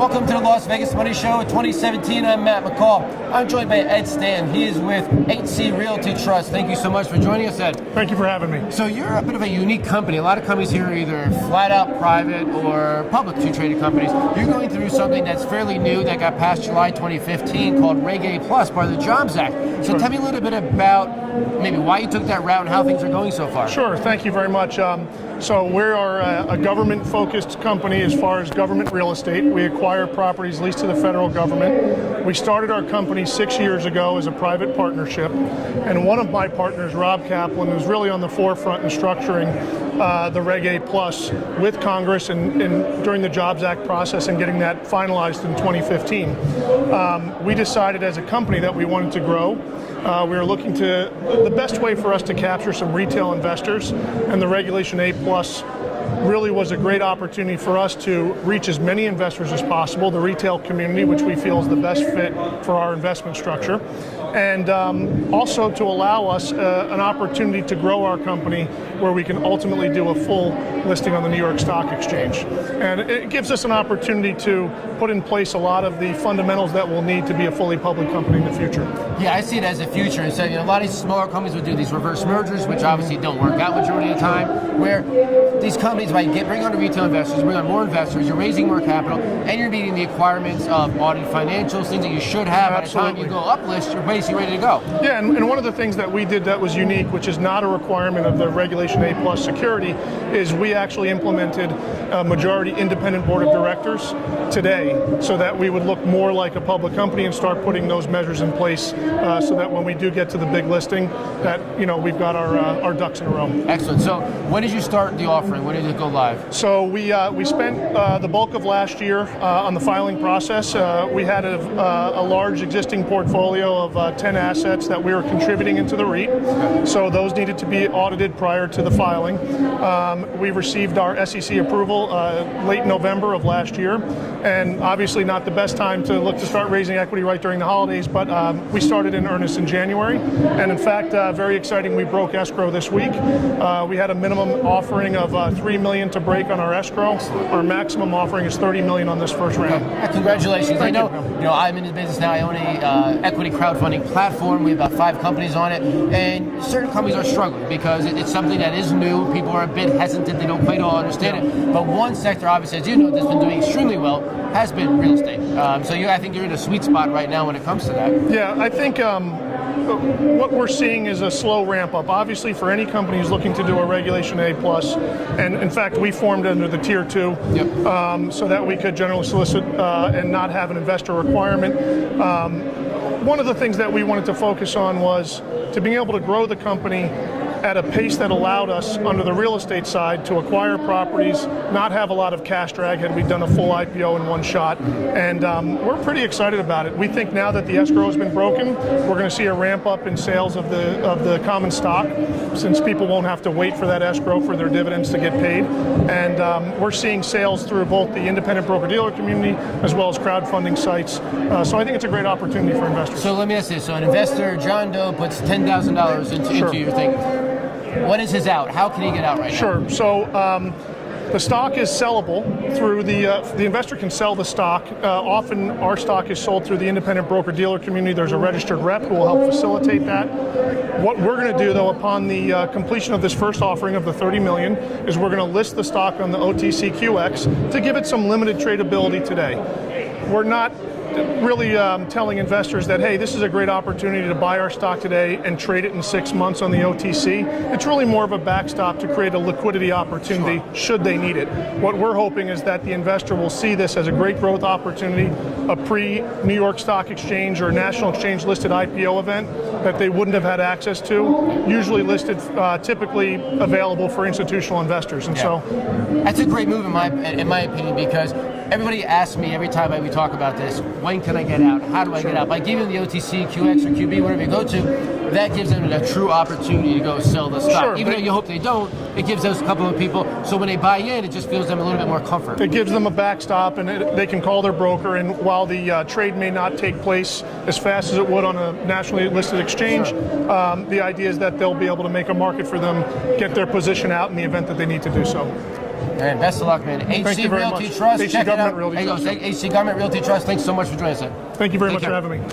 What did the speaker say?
Welcome to the Las Vegas Money Show 2017. I'm Matt McCall. I'm joined by Ed Stanton. He is with HC Realty Trust. Thank you so much for joining us, Ed. Thank you for having me. So you're a bit of a unique company. A lot of companies here are either flat out private or publicly traded companies. You're going through something that's fairly new that got passed July 2015 called Reg A Plus, part of the Jobs Act. So tell me a little bit about maybe why you took that route and how things are going so far. Sure, thank you very much. So we are a government-focused company as far as government real estate. We acquire properties leased to the federal government. We started our company 6 years ago as a private partnership, and one of my partners, Rob Kaplan, was really on the forefront in structuring the Reg A Plus with Congress and during the Jobs Act process and getting that finalized in 2015. We decided as a company that we wanted to grow. We were looking to, the best way for us to capture some retail investors, and the Regulation A Plus really was a great opportunity for us to reach as many investors as possible, the retail community, which we feel is the best fit for our investment structure, and also to allow us an opportunity to grow our company where we can ultimately do a full listing on the New York Stock Exchange. And it gives us an opportunity to put in place a lot of the fundamentals that we'll need to be a fully public company in the future. Yeah, I see it as a future. And so, a lot of these smaller companies would do these reverse mergers, which obviously don't work out majority of the time, where these companies, by bring on the retail investors, bring on more investors, you're raising more capital, and you're meeting the requirements of audited financials, things that you should have. Absolutely. By the time you go uplist, you're basically ready to go. Yeah, and one of the things that we did that was unique, which is not a requirement of the Regulation A Plus security, is we actually implemented a majority independent board of directors today, so that we would look more like a public company and start putting those measures in place, so that when we do get to the big listing, that we've got our ducks in a row. Excellent. So when did you start the offering? When did it go live? So we spent the bulk of last year on the filing process. We had a large existing portfolio of 10 assets that we were contributing into the REIT. So those needed to be audited prior to the filing. We received our SEC approval late November of last year, and obviously not the best time to look to start raising equity right during the holidays, but we started in earnest in January. And in fact, very exciting, we broke escrow this week. We had a minimum offering of $3 million to break on our escrow. Our maximum offering is $30 million on this first round. Congratulations. Thank you know, I'm in the business now. I own a equity crowdfunding platform. We have about 5 companies on it, and certain companies are struggling because it's something that is new. People are a bit hesitant. They don't quite all understand it. But one sector, obviously, as you know, that's been doing extremely well has been real estate. So I think you're in a sweet spot right now when it comes to that. Yeah, I think what we're seeing is a slow ramp up. Obviously, for any company who's looking to do a Regulation A Plus, and in fact, we formed under the Tier 2, so that we could generally solicit and not have an investor requirement. One of the things that we wanted to focus on was to being able to grow the company at a pace that allowed us, under the real estate side, to acquire properties, not have a lot of cash drag had we done a full IPO in one shot. And we're pretty excited about it. We think now that the escrow has been broken, we're going to see a ramp up in sales of the common stock, since people won't have to wait for that escrow for their dividends to get paid. And we're seeing sales through both the independent broker-dealer community as well as crowdfunding sites. So I think it's a great opportunity for investors. So let me ask this. So an investor, John Doe, puts $10,000 into your thing. When is his out? How can he get out right now? Sure. So the stock is sellable through the investor can sell the stock. Often our stock is sold through the independent broker-dealer community. There's a registered rep who will help facilitate that. What we're going to do, though, upon the completion of this first offering of the $30 million, is we're going to list the stock on the OTCQX to give it some limited tradability today. We're not really telling investors that, hey, this is a great opportunity to buy our stock today and trade it in 6 months on the OTC. It's really more of a backstop to create a liquidity opportunity should they need it. What we're hoping is that the investor will see this as a great growth opportunity, a pre-New York Stock Exchange or National Exchange listed IPO event that they wouldn't have had access to, usually listed, typically available for institutional investors. And so that's a great move in my opinion, because everybody asks me every time we talk about this, when can I get out? How do I get out? By giving them the OTC, QX, or QB, whatever you go to, that gives them a true opportunity to go sell the stock. Sure, Even though you hope they don't, it gives those couple of people, so when they buy in, it just feels them a little bit more comfort. It gives them a backstop, and they can call their broker, and while the trade may not take place as fast as it would on a nationally listed exchange, the idea is that they'll be able to make a market for them, get their position out in the event that they need to do so. And best of luck, man. Thank HC you very Realty much. Trust. HC Check Government it out. Realty There you go. Trust. HC Government Realty Trust. Thanks so much for joining us, sir. Thank you very Take much care. for having me.